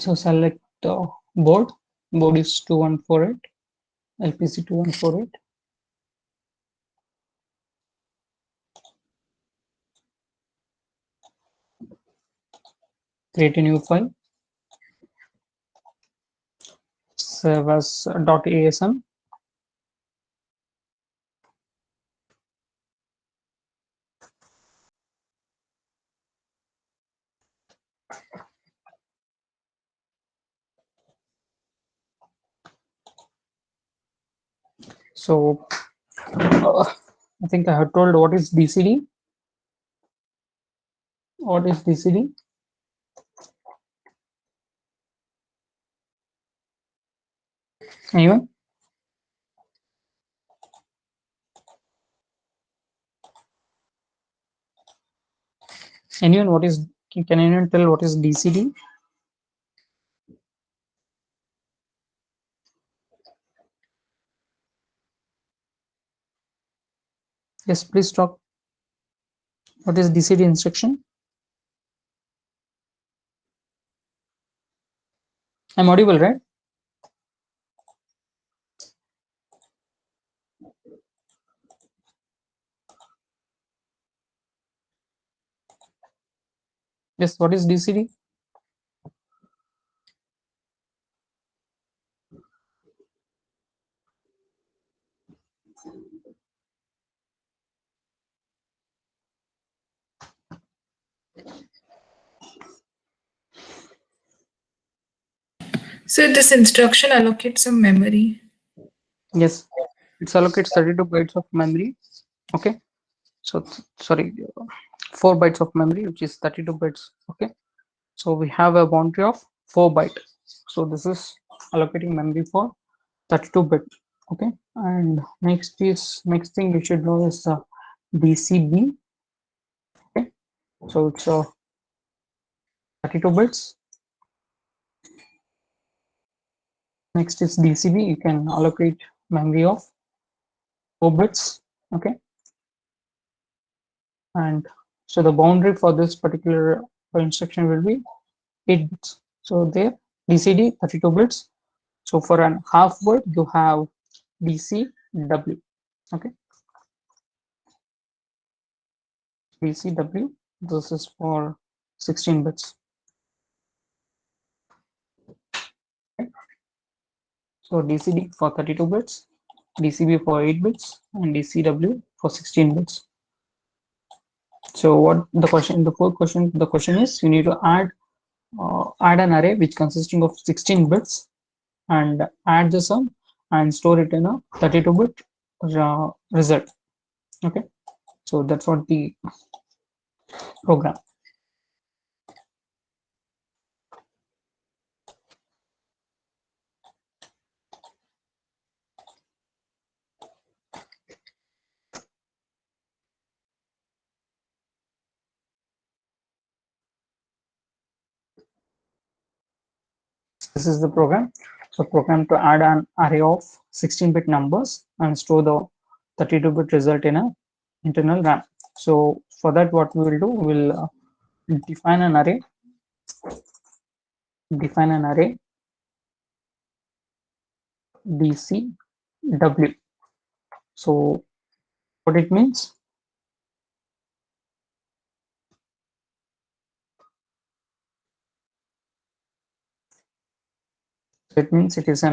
So select board. Board is 2148, LPC 2148. Create a new file. Save as .asm. So I think I have told what is DCD. What is DCD? Anyone? Anyone? What is? Can anyone tell what is DCD? Yes, please talk. What is DCD instruction? I'm audible, right? Yes. What is DCD? So this instruction allocates some memory. Yes, it allocates 32 bytes of memory. Okay. So sorry, 4 bytes of memory, which is 32 bytes. Okay. So we have a boundary of 4 byte. So this is allocating memory for 32 bit. Okay. And next thing you should know is DCB. Okay. So it's 32 bits. Next is DCB. You can allocate memory of 4 bits. Okay. And so the boundary for this particular instruction will be 8 bits. So there DCD 32 bits. So for an half word you have DCW. Okay. DCW. This is for 16 bits. Okay. So DCD for 32 bits, DCB for 8 bits, and DCW for 16 bits. So what the question, the question is you need to add an array which consisting of 16 bits and add the sum and store it in a 32-bit result. Okay, so that's what the program. This is the program. So program to add an array of 16-bit numbers and store the 32-bit result in a internal RAM. So for that, what we will do, we'll define an array. DCW. So what it means? It means it is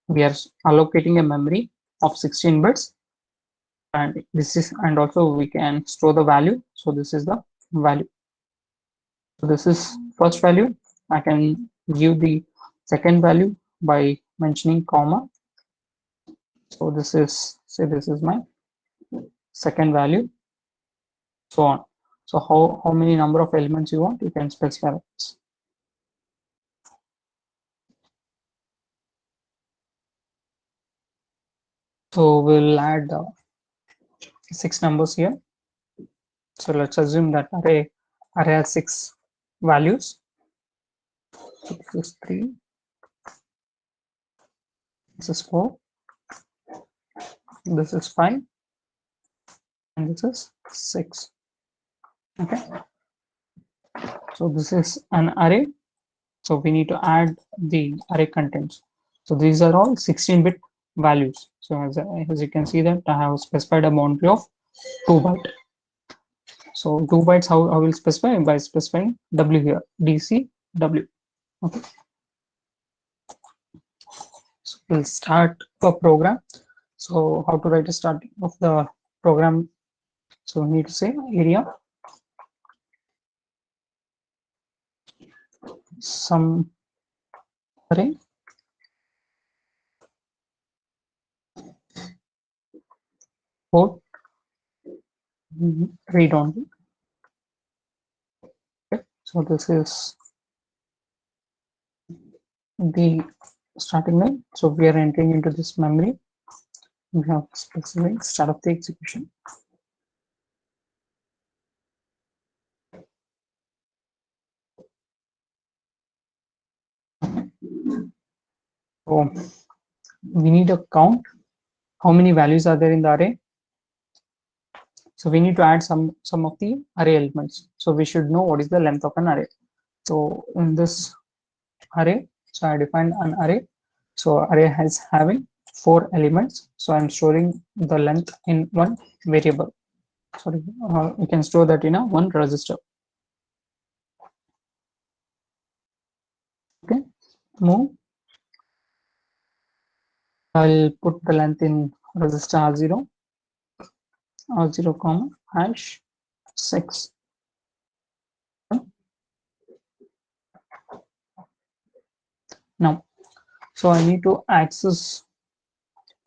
we are allocating a memory of 16 bits, and also we can store the value. So this is the value. So this is first value. I can give the second value by mentioning comma. So this is, say this is my second value, so on. So how many number of elements you want, you can specify this. So we'll add 6 numbers here. So let's assume that array has 6 values. So this is 3, this is 4, this is 5, and this is 6. Okay. So this is an array So we need to add the array contents. So these are all 16-bit values. So as you can see that I have specified a boundary of 2 byte. So 2 bytes, how I will specify by specifying W here, DC W. Okay. So we'll start a program. So how to write a start of the program? So we need to say area some array port read only. Okay. So this is the starting line. So we are entering into this memory. We have specific start of the execution. So we need a count. How many values are there in the array? So we need to add some of the array elements. So we should know what is the length of an array. So in this array, so I defined an array. So array has having 4 elements. So I'm storing the length in one variable. Sorry, we can store that in a one register. Okay, move. I'll put the length in register R0, R0 comma hash 6. Now, so I need to access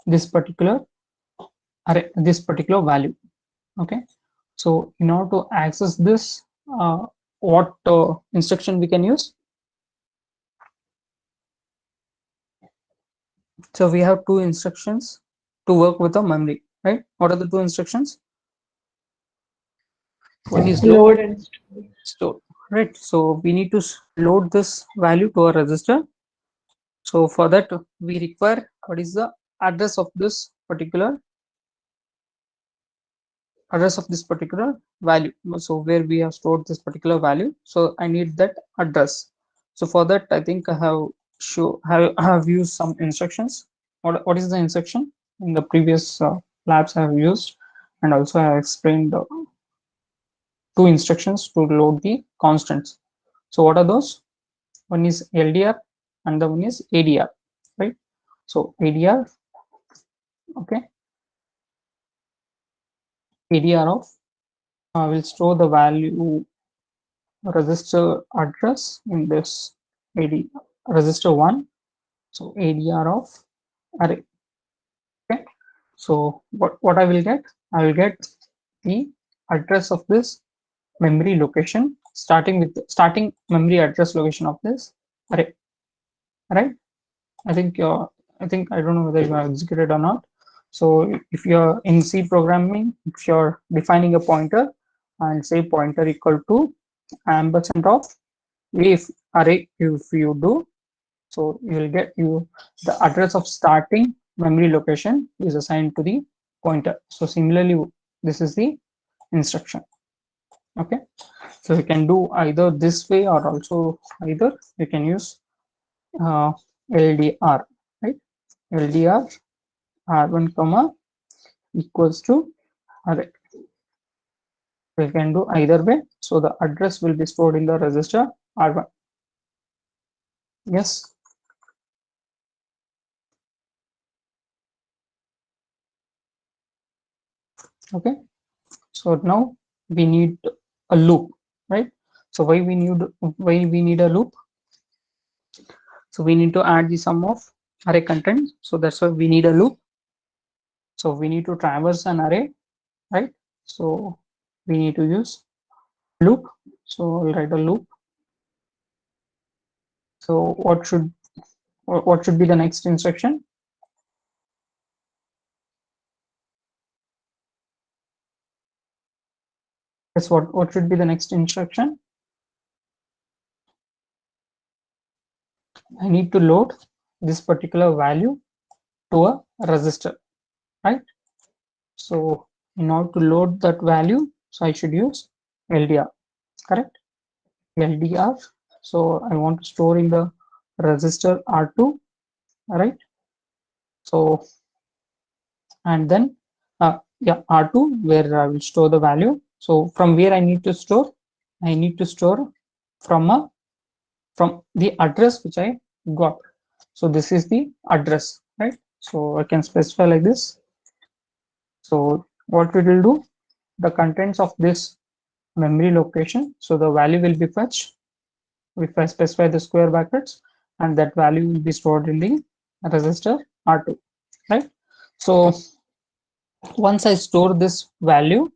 this particular array, this particular value. Okay, so in order to access this, what instruction we can use? So we have 2 instructions to work with the memory, right? What are the 2 instructions? One is load and store, right? So we need to load this value to a register. So for that we require what is the address of this particular value. So where we have stored this particular value. So I need that address. So for that I think I have used some instructions. What is the instruction? In the previous labs I have used, and also I have explained 2 instructions to load the constants. So what are those? One is LDR and the one is ADR, right? So ADR, okay, ADR of will store the value register address in this AD register 1. So ADR of array. Okay. So what I will get? I will get the address of this memory location, starting with the starting memory address location of this array. Right? I think I don't know whether you are executed or not. So if you're in C programming, if you're defining a pointer and say pointer equal to ampersand of if array, if you do, so you will get the address of starting memory location is assigned to the pointer. So similarly, this is the instruction. Okay, so you can do either this way or also either you can use LDR, right? LDR R1 comma equals to array. We can do either way. So the address will be stored in the register R1. Yes. Okay. So now we need a loop, right? So why we need a loop? So we need to add the sum of array content. So that's why we need a loop. So we need to traverse an array, right? So we need to use loop. So I'll write a loop. So what should be the next instruction? Yes, what should be the next instruction? I need to load this particular value to a register, right? So in order to load that value, so I should use LDR, correct? LDR So I want to store in the register R2, right? So, and then yeah, R2 where I will store the value. So from where I need to store? I need to store from from the address which I got. So this is the address, right? So I can specify like this. So what we will do, the contents of this memory location. So the value will be fetched if I specify the square brackets, and that value will be stored in the register R2, right? So once I store this value,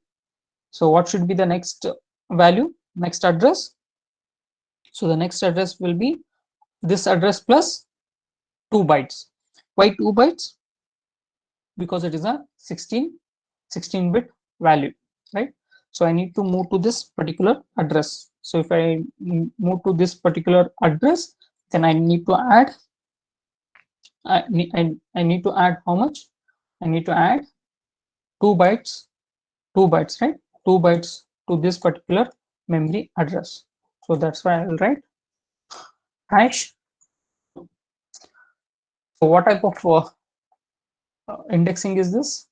so what should be the next value, next address? So the next address will be this address plus 2 bytes. Why 2 bytes? Because it is a 16-bit value, right? So I need to move to this particular address. So if I move to this particular address, then I need to add I need to add how much? I need to add 2 bytes, 2 bytes, right? 2 bytes to this particular memory address. So that's why I will write hash. So what type of indexing is this?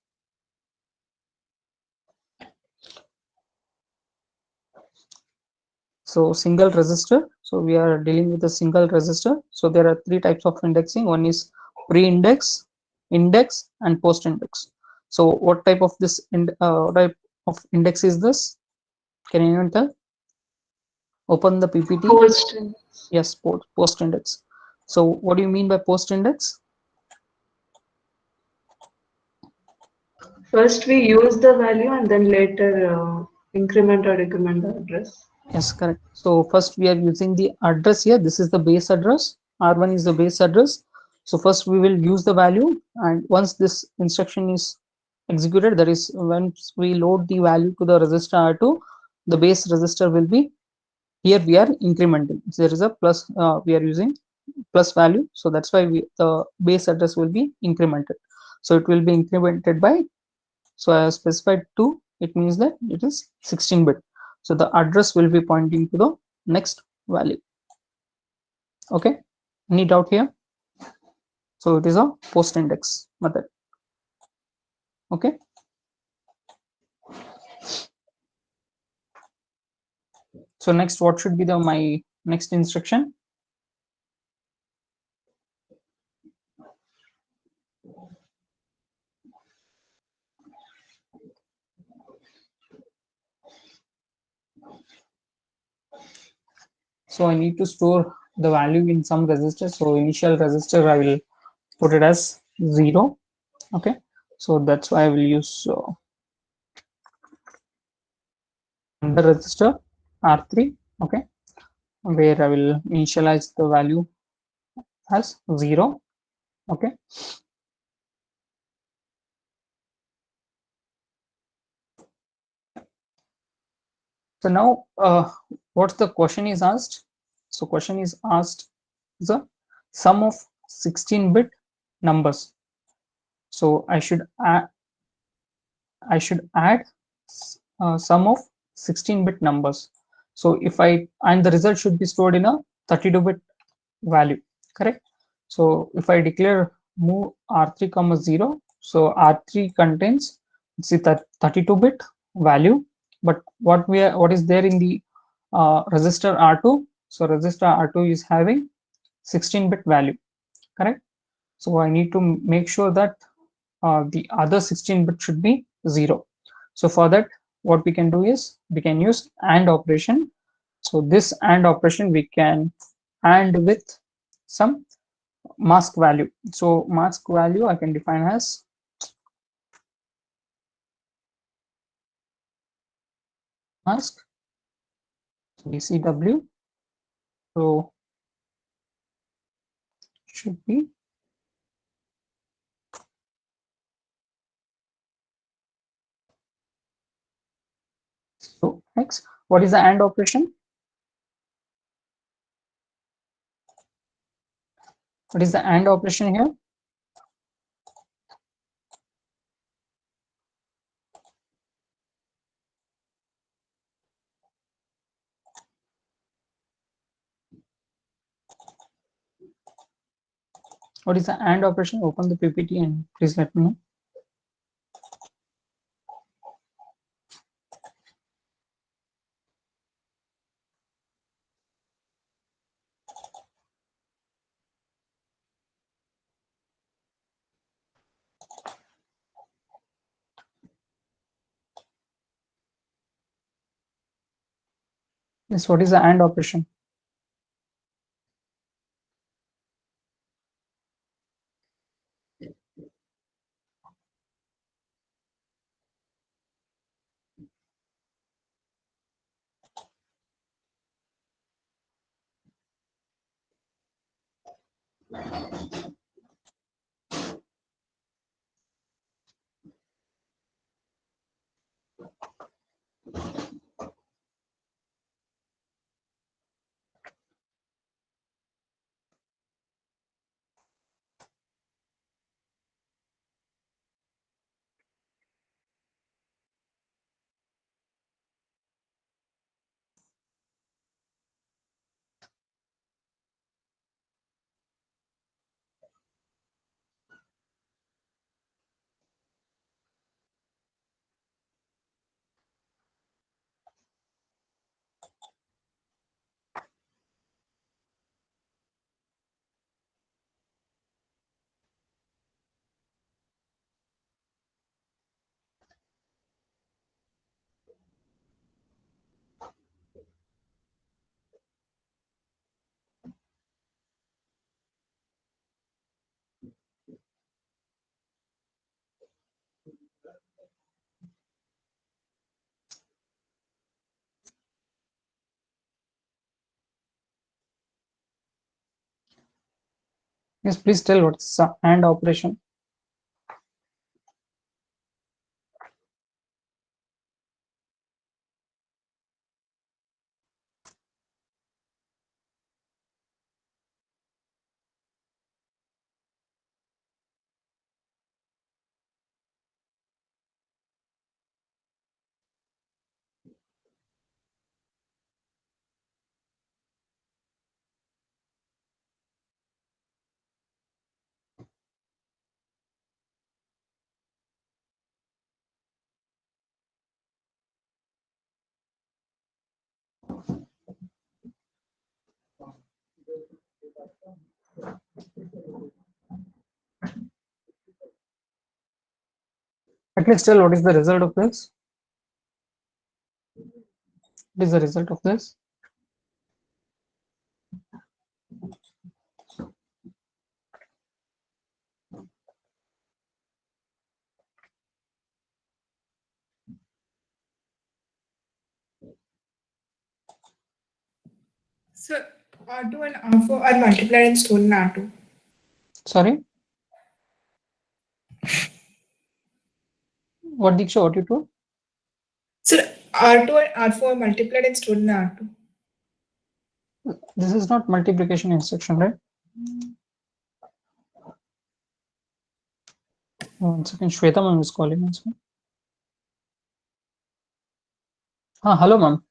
So single register. So we are dealing with a single register. So there are 3 types of indexing. One is pre-index, index, and post-index. So what type of type of index is this? Can anyone tell? Open the PPT. Post. Yes, post index. So what do you mean by post index? First we use the value and then later increment or decrement the address. Yes, correct. So first we are using the address here. This is the base address. R1 is the base address. So first we will use the value, and once this instruction is executed, that is once we load the value to the register R2, the base register will be here. We are incrementing. So there is a plus. We are using plus value. So that's why the base address will be incremented. So it will be incremented by, so I have specified 2, it means that it is 16-bit. So the address will be pointing to the next value. Okay, any doubt here? So it is a post index method. Okay, so next, what should be the my next instruction? So I need to store the value in some register. So initial register I will put it as 0. Okay, so that's why I will use the register R3. Okay, where I will initialize the value as 0. Okay, so now what the question is asked? So question is asked the sum of 16-bit numbers. So I should add sum of 16-bit numbers. So if I, and the result should be stored in a 32-bit value, correct? So if I declare move R3 comma 0, so R3 contains, it's the 32-bit value, but what is there in the register R2? So register R2 is having 16-bit value, correct? So I need to make sure that the other 16-bit should be 0. So for that, what we can do is we can use AND operation. So this AND operation we can AND with some mask value. So mask value I can define as mask BCW. So should be, so next, what is the AND operation? What is the AND operation here? What is the AND operation? Open the PPT and please let me know. Yes, what is the AND operation? Yes, please tell what's the AND operation. At least tell what is the result of this. What is the result of this? So R2 and R4 are multiplied and stored in R2. Sorry, what Diksha, what you told? So R2 and R4 are multiplied and stored in R2. This is not multiplication instruction, right? One second, Shweta ma'am is calling us. Hello ma'am.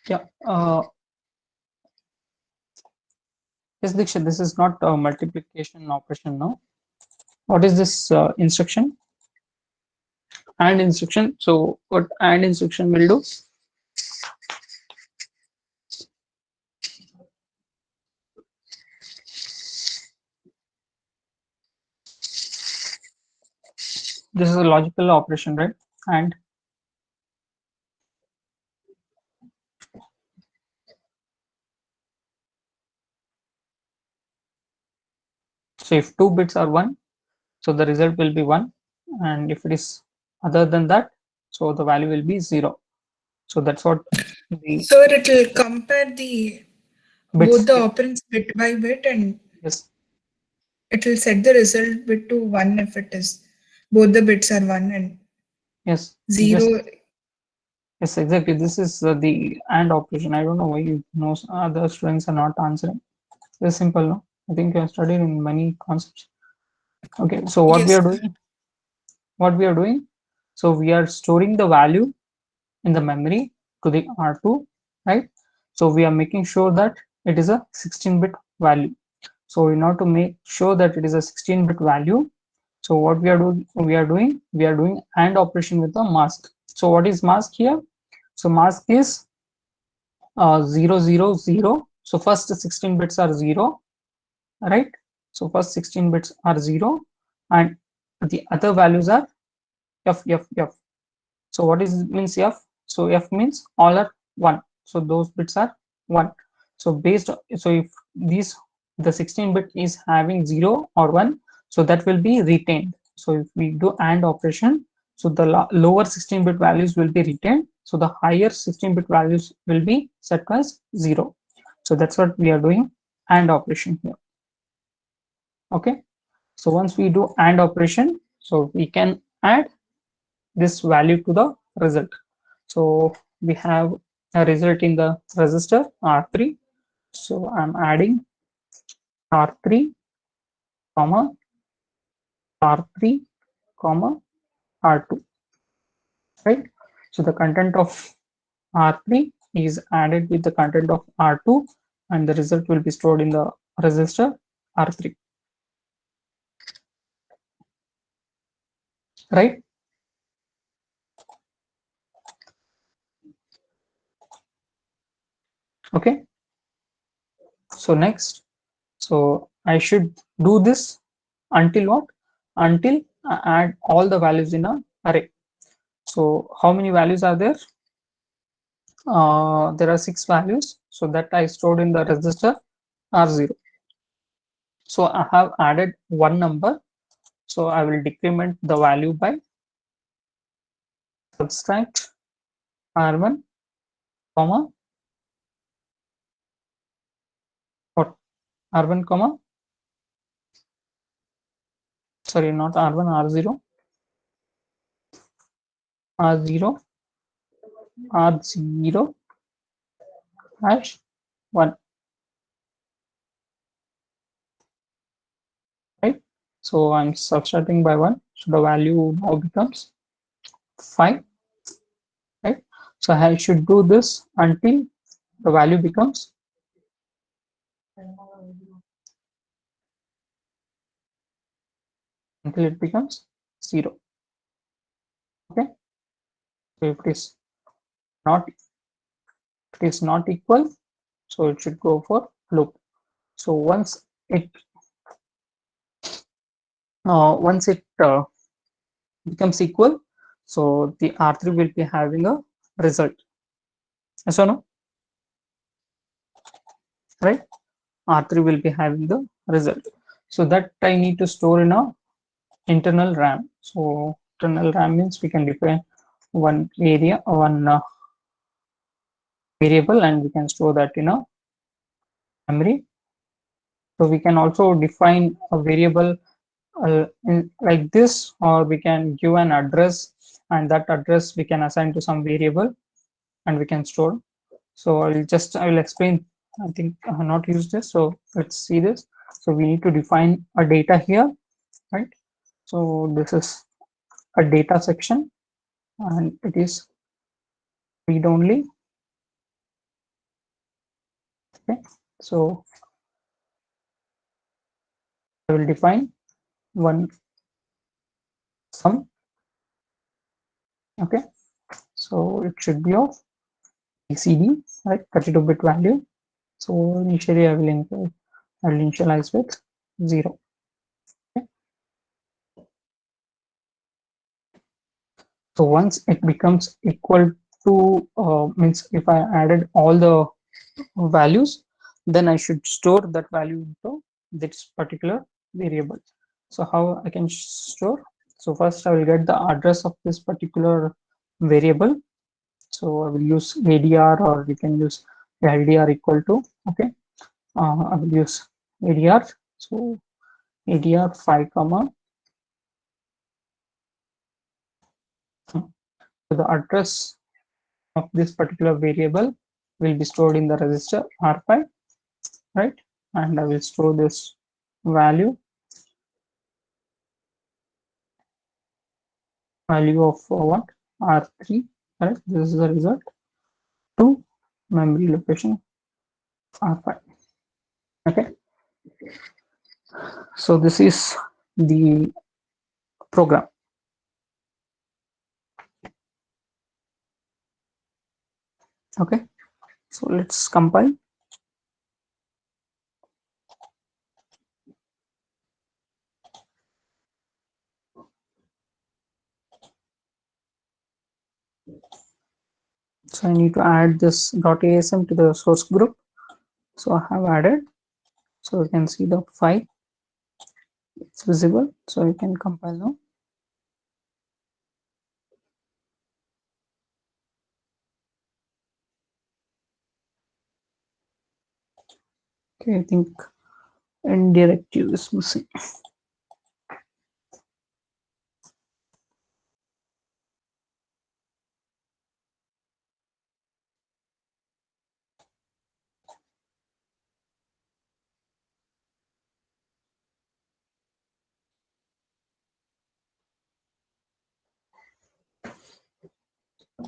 Yeah. Yes, Diksha, this is not a multiplication operation now. What is this instruction? And instruction. So what and instruction will do? This is a logical operation, right? And so if two bits are 1, so the result will be 1, and if it is other than that, so the value will be 0. So that's what the So it will compare the bits. both the operands bit by bit, and Yes, it will set the result bit to 1 if it is both the bits are 1, and yes, 0. yes, exactly. This is the AND operation. I don't know why you know other students are not answering. It's simple, no? I think you have studied in many concepts. Okay, so what we Yes. are doing, so we are storing the value in the memory to the R2, right? So we are making sure that it is a 16-bit value. So in order to make sure that it is a 16-bit value, so what we are doing AND operation with a mask. So what is mask here? So mask is 0 0 0. So first 16 bits are 0, right? So first 16 bits are 0, and the other values are f f f. So what is means f? So f means all are 1. So those bits are 1. So so if these the 16 bit is having 0 or 1, so that will be retained. So if we do AND operation, so the lower 16 bit values will be retained. So the higher 16 bit values will be set as 0. So that's what we are doing AND operation here. Okay. So once we do AND operation, so we can add this value to the result. So we have a result in the register R3. So I'm adding R3, comma R3, comma R2, right? So the content of R3 is added with the content of R2, and the result will be stored in the register R3, right? Okay. So next, so I should do this until what? Until I add all the values in a array. So how many values are there? There are 6 values, so that I stored in the register R0. So I have added one number, so I will decrement the value by subtract R1, comma what? R1, comma, sorry, not R1, R0, R0, R0 hash 1, right? So I'm subtracting by 1, so the value now becomes 5, right? So I should do this until the value becomes until it becomes 0. Okay, so if it is not equal, so it should go for loop. So once it becomes equal, so the R3 will be having a result. Yes or no? Right? R3 will be having the result. So that I need to store in a internal RAM. So internal RAM means we can define one variable, and we can store that in a memory. So we can also define a variable like this, or we can give an address, and that address we can assign to some variable, and we can store. So I will explain. I think I have not used this, so let's see this. So we need to define a data here, right? So this is a data section, and it is read only. Okay, so I will define one sum. Okay, so it should be of BCD, right, 32-bit value. So initially I will initialize with 0. Okay. So once it becomes equal to means if I added all the values, then I should store that value into this particular variable. So how I can store? So first I will get the address of this particular variable. So I will use ADR, or we can use LDR equal to, okay. I will use ADR. So ADR 5 comma, so the address of this particular variable will be stored in the register R5, right? And I will store this value of what, R3, right? This is the result to memory location R5. Okay, so this is the program. Okay, so let's compile. So I need to add this .asm to the source group. So I have added. So you can see the file, it's visible. So you can compile now. Okay, I think end directive is missing.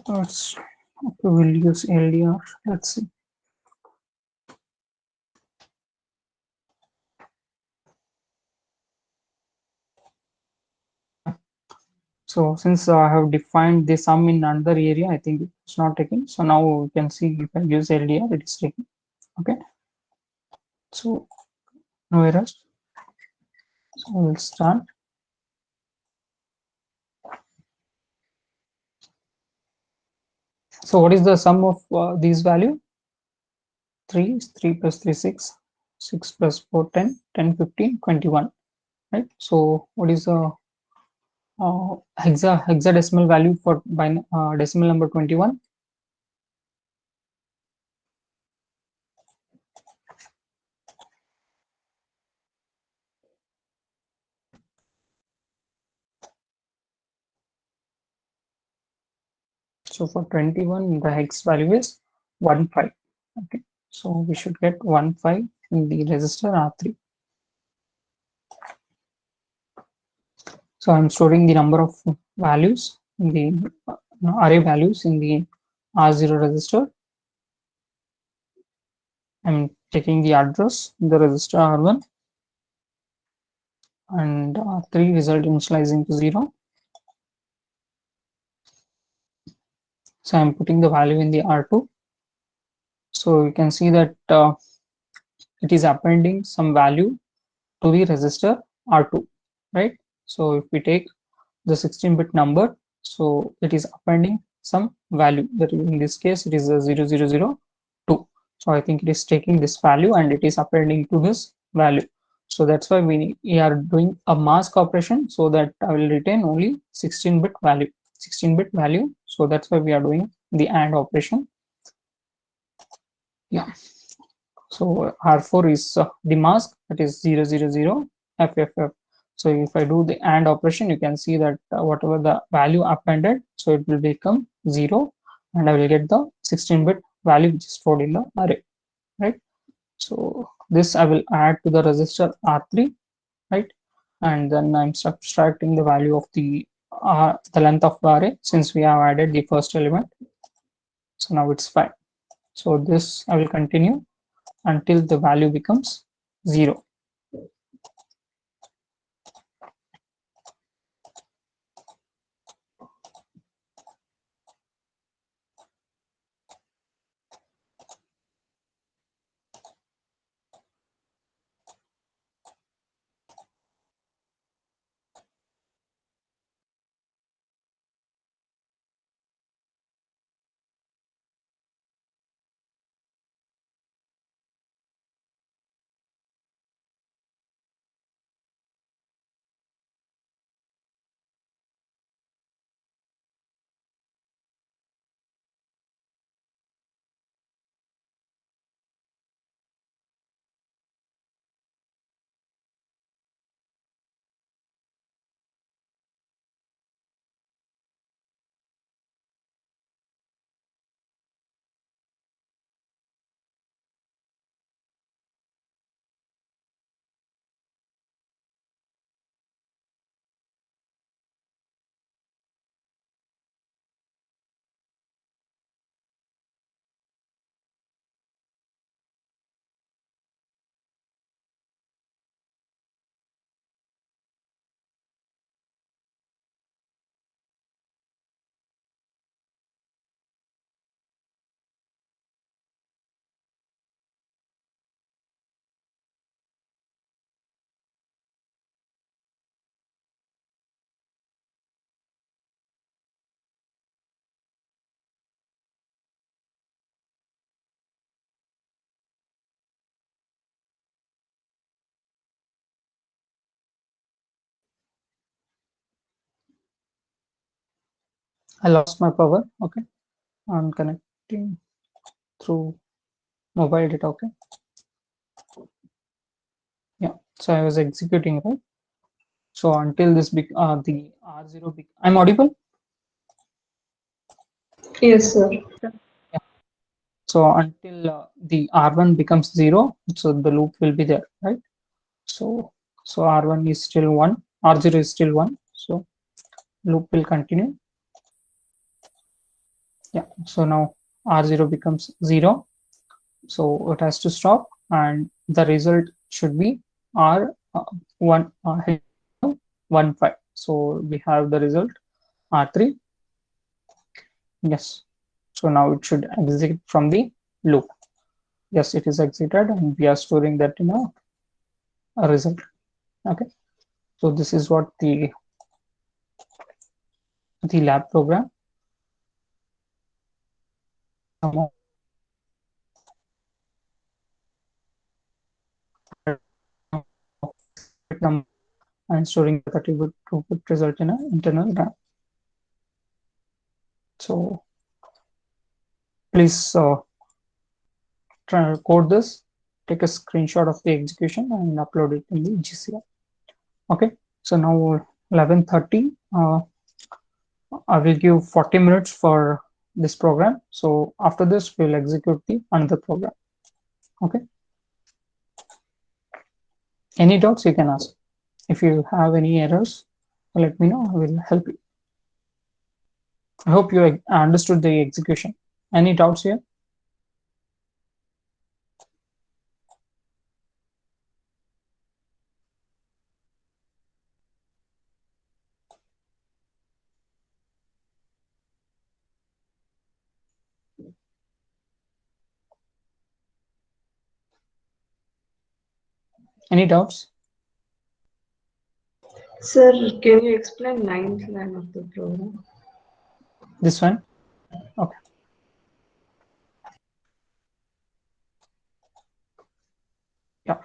Let's, okay, we'll use LDR. Let's see. So since I have defined the sum in another area, I think it's not taken. So now we can see if I use LDR, it is taken. Okay. So no errors. So we'll start. So what is the sum of these value? 3 is 3 plus 3, 6. 6 plus 4, 10. 10, 15, 21. Right. So what is the hexadecimal value for decimal number 21? So for 21, the hex value is 15. Okay, so we should get 15 in the register R3. So I'm storing the number of values in the array values in the R0 register. I'm taking the address in the register R1 and R3 result initializing to 0. So I'm putting the value in the R2. So you can see that it is appending some value to the register R2, right? So if we take the 16-bit number, so it is appending some value, that in this case it is a 0002. So I think it is taking this value and it is appending to this value. So that's why we are doing a mask operation, so that I will retain only 16-bit value. 16-bit value. So that's why we are doing the AND operation. Yeah. So R4 is the mask, that is 000 FFF. So if I do the AND operation, you can see that whatever the value appended, so it will become 0, and I will get the 16-bit value which is stored in the array, right? So this I will add to the register R3, right? And then I'm subtracting the value of the length of the array, since we have added the first element. So now it's 5. So this I will continue. until the value becomes 0. I lost my power. Okay, I'm connecting through mobile data. Okay, yeah. So I was executing, right? So until this the R0 I'm audible. Yes, sir. Yeah. So until the R1 becomes 0, so the loop will be there, right? So R1 is still 1, R0 is still 1, so loop will continue. Yeah, so now R0 becomes 0, so it has to stop, and the result should be R1 1 5. So we have the result R3. Yes, so now it should exit from the loop. Yes, it is exited, and we are storing that in a result. Okay, so this is what the lab program. Number and storing the 32-bit result in an internal RAM. So please try to code this, take a screenshot of the execution and upload it in the GCR. Okay, so now 11:30. I will give 40 minutes for this program. So after this, we'll execute the another program. Okay. Any doubts you can ask. If you have any errors, let me know. I will help you. I hope you understood the execution. Any doubts here? Any doubts? Sir, can you explain ninth line of the program? This one? Okay. Yeah.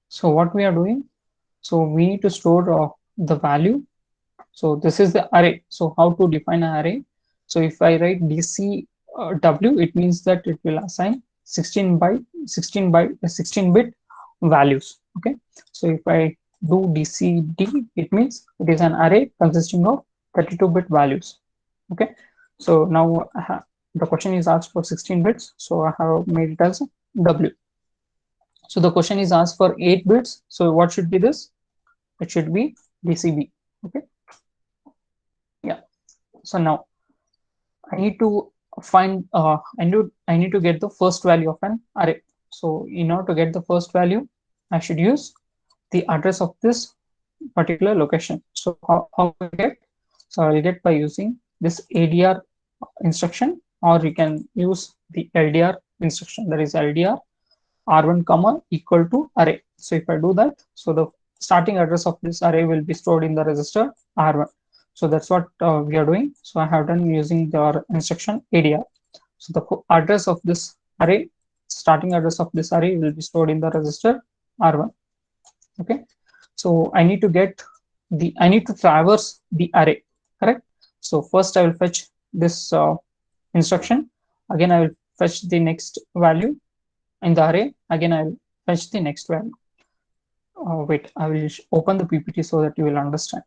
So what we are doing? So we need to store the value. So this is the array. So how to define an array? So if I write DC W, it means that it will assign 16 bit values. Okay. So if I do DCD, it means it is an array consisting of 32-bit values. Okay. So now the question is asked for 16 bits. So I have made it as W. So the question is asked for 8 bits. So what should be this? It should be DCB. Okay. Yeah. So now I need to find I need to get the first value of an array. So in order to get the first value, I should use the address of this particular location. So how I get? So I'll get by using this ADR instruction, or you can use the LDR instruction, that is LDR R1 comma equal to array. So if I do that, so the starting address of this array will be stored in the register R1. So that's what we are doing. So I have done using the instruction ADR. So the address of this array, starting address of this array will be stored in the register R1. Okay. So I need to traverse the array, correct? So first I will fetch this instruction. Again, I will fetch the next value in the array. Again, I will fetch the next value. Wait, I will open the PPT so that you will understand.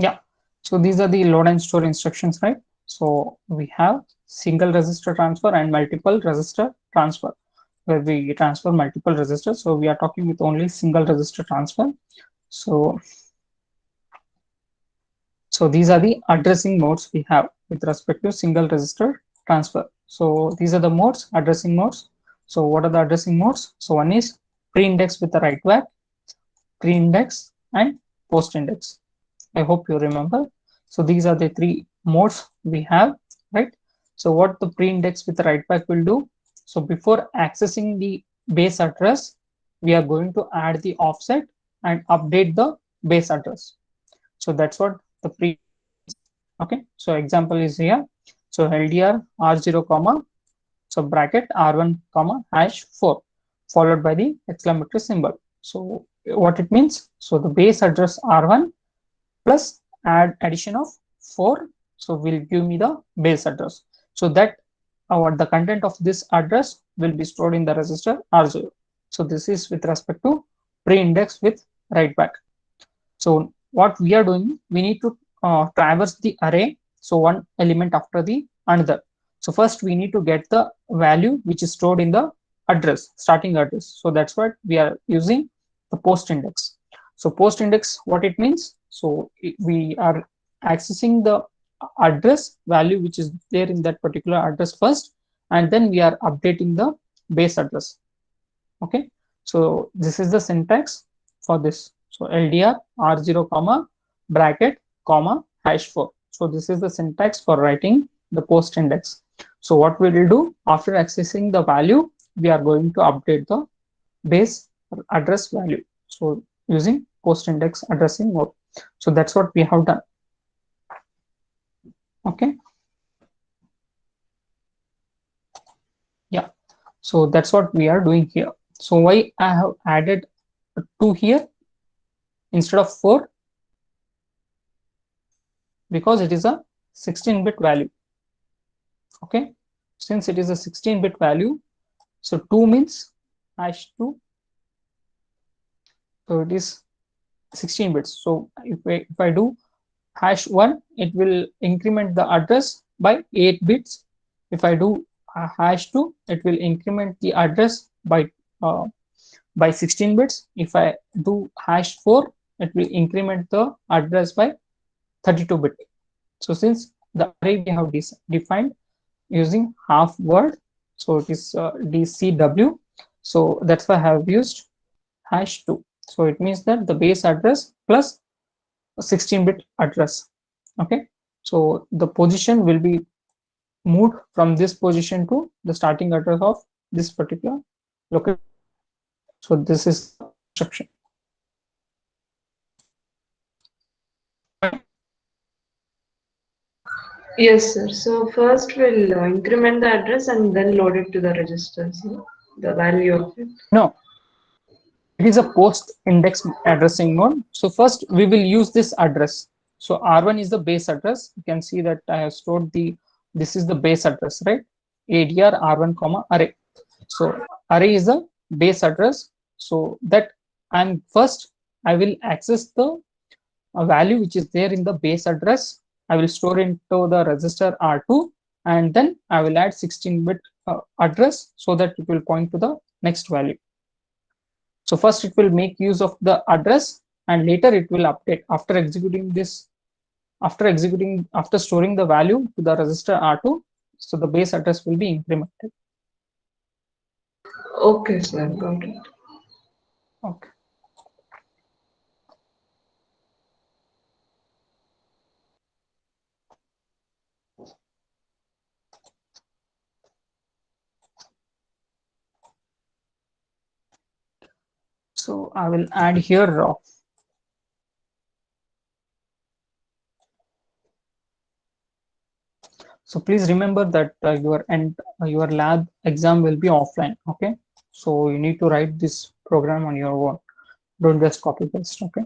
Yeah, so these are the load and store instructions, right? So we have single register transfer and multiple register transfer, where we transfer multiple registers. So we are talking with only single register transfer. So these are the addressing modes we have with respect to single register transfer. So these are the modes, addressing modes. So what are the addressing modes? So one is pre-index with the write back, pre-index, and post-index. I hope you remember. So these are the three modes we have, right? So what the pre-index with the write back will do? So before accessing the base address, we are going to add the offset and update the base address. So that's what the pre. Okay. So example is here. So LDR R0 comma, so bracket R1 comma #4 followed by the exclamatory symbol. So what it means? So the base address R1 plus addition of 4, so will give me the base address. So that the content of this address will be stored in the register R0. So this is with respect to pre-index with write back. So what we are doing, we need to traverse the array, so one element after the another. So first we need to get the value which is stored in the address, starting address. So that's what we are using the post index. So post index, what it means? So we are accessing the address value which is there in that particular address first, and then we are updating the base address. Okay, so this is the syntax for this. So LDR R0 comma bracket comma #4. So this is the syntax for writing the post index. So what we will do after accessing the value, we are going to update the base address value. So using post index addressing mode. So that's what we have done. Okay. Yeah. So that's what we are doing here. So why I have added 2 here instead of 4? Because it is a 16-bit value. Okay. Since it is a 16-bit value, so 2 means #2. So it is 16 bits. So if I do #1, it will increment the address by 8 bits. If I do #2, it will increment the address by 16 bits. If I do #4, it will increment the address by 32 bit. So since the array we have defined using half word, so it is DCW. So that's why I have used #2. So it means that the base address plus 16-bit address. Okay, so the position will be moved from this position to the starting address of this particular location. So this is the instruction. Yes, sir. So first we'll increment the address and then load it to the register. So the value of it. No, it is a post index addressing mode. So first we will use this address. So R1 is the base address. You can see that I have stored this is the base address, right? ADR R1 comma array. So array is a base address. So that, and first I will access the value which is there in the base address. I will store into the register R2, and then I will add 16-bit address so that it will point to the next value. So first it will make use of the address, and later it will update after executing this, after storing the value to the register R2. So the base address will be incremented. Okay, sir, got it. Okay. So I will add here so please remember that your lab exam will be offline. Okay, so you need to write this program on your own. Don't just copy paste. Okay.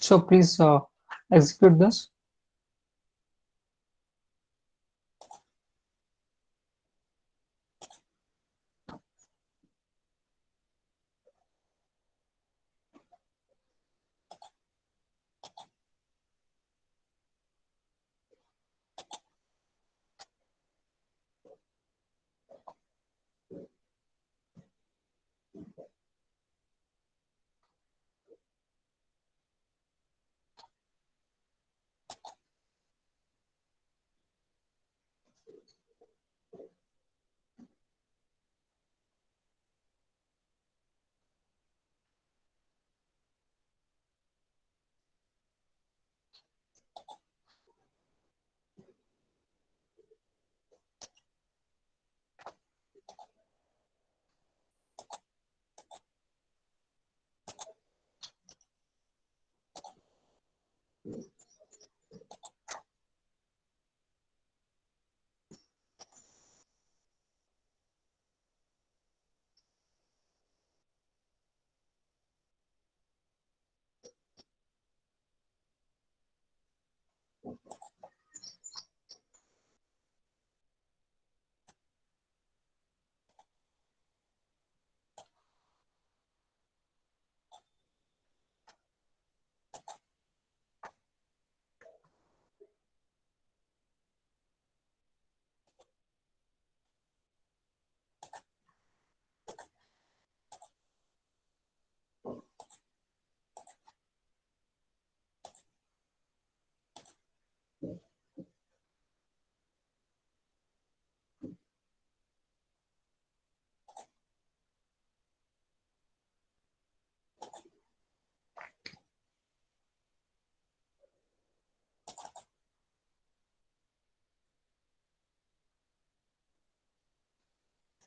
So please execute this.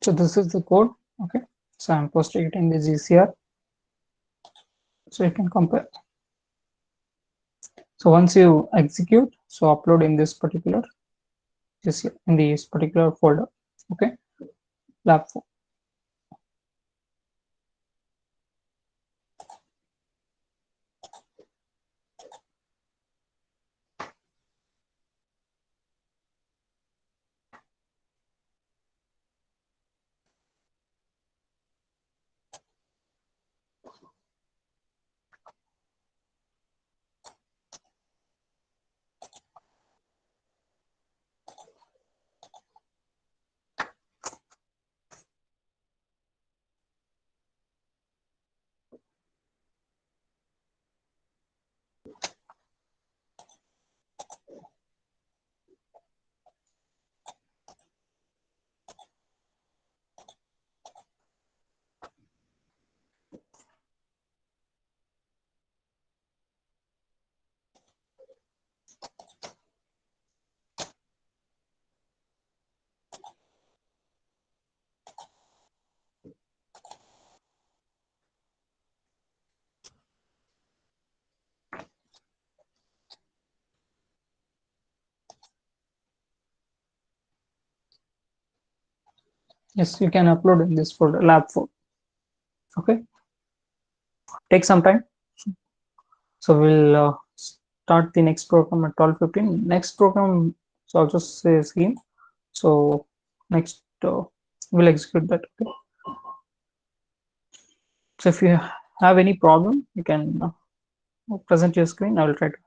So this is the code. Okay. So I'm posting it in the GCR. So you can compare. So once you execute, so upload in this particular, in this particular folder. Okay. Lab 4. Yes, you can upload in this folder, lab4. Okay, take some time. So we'll start the next program at 12:15. Next program is also same. So next we'll execute that. Okay. So if you have any problem, you can present your screen. I will try to.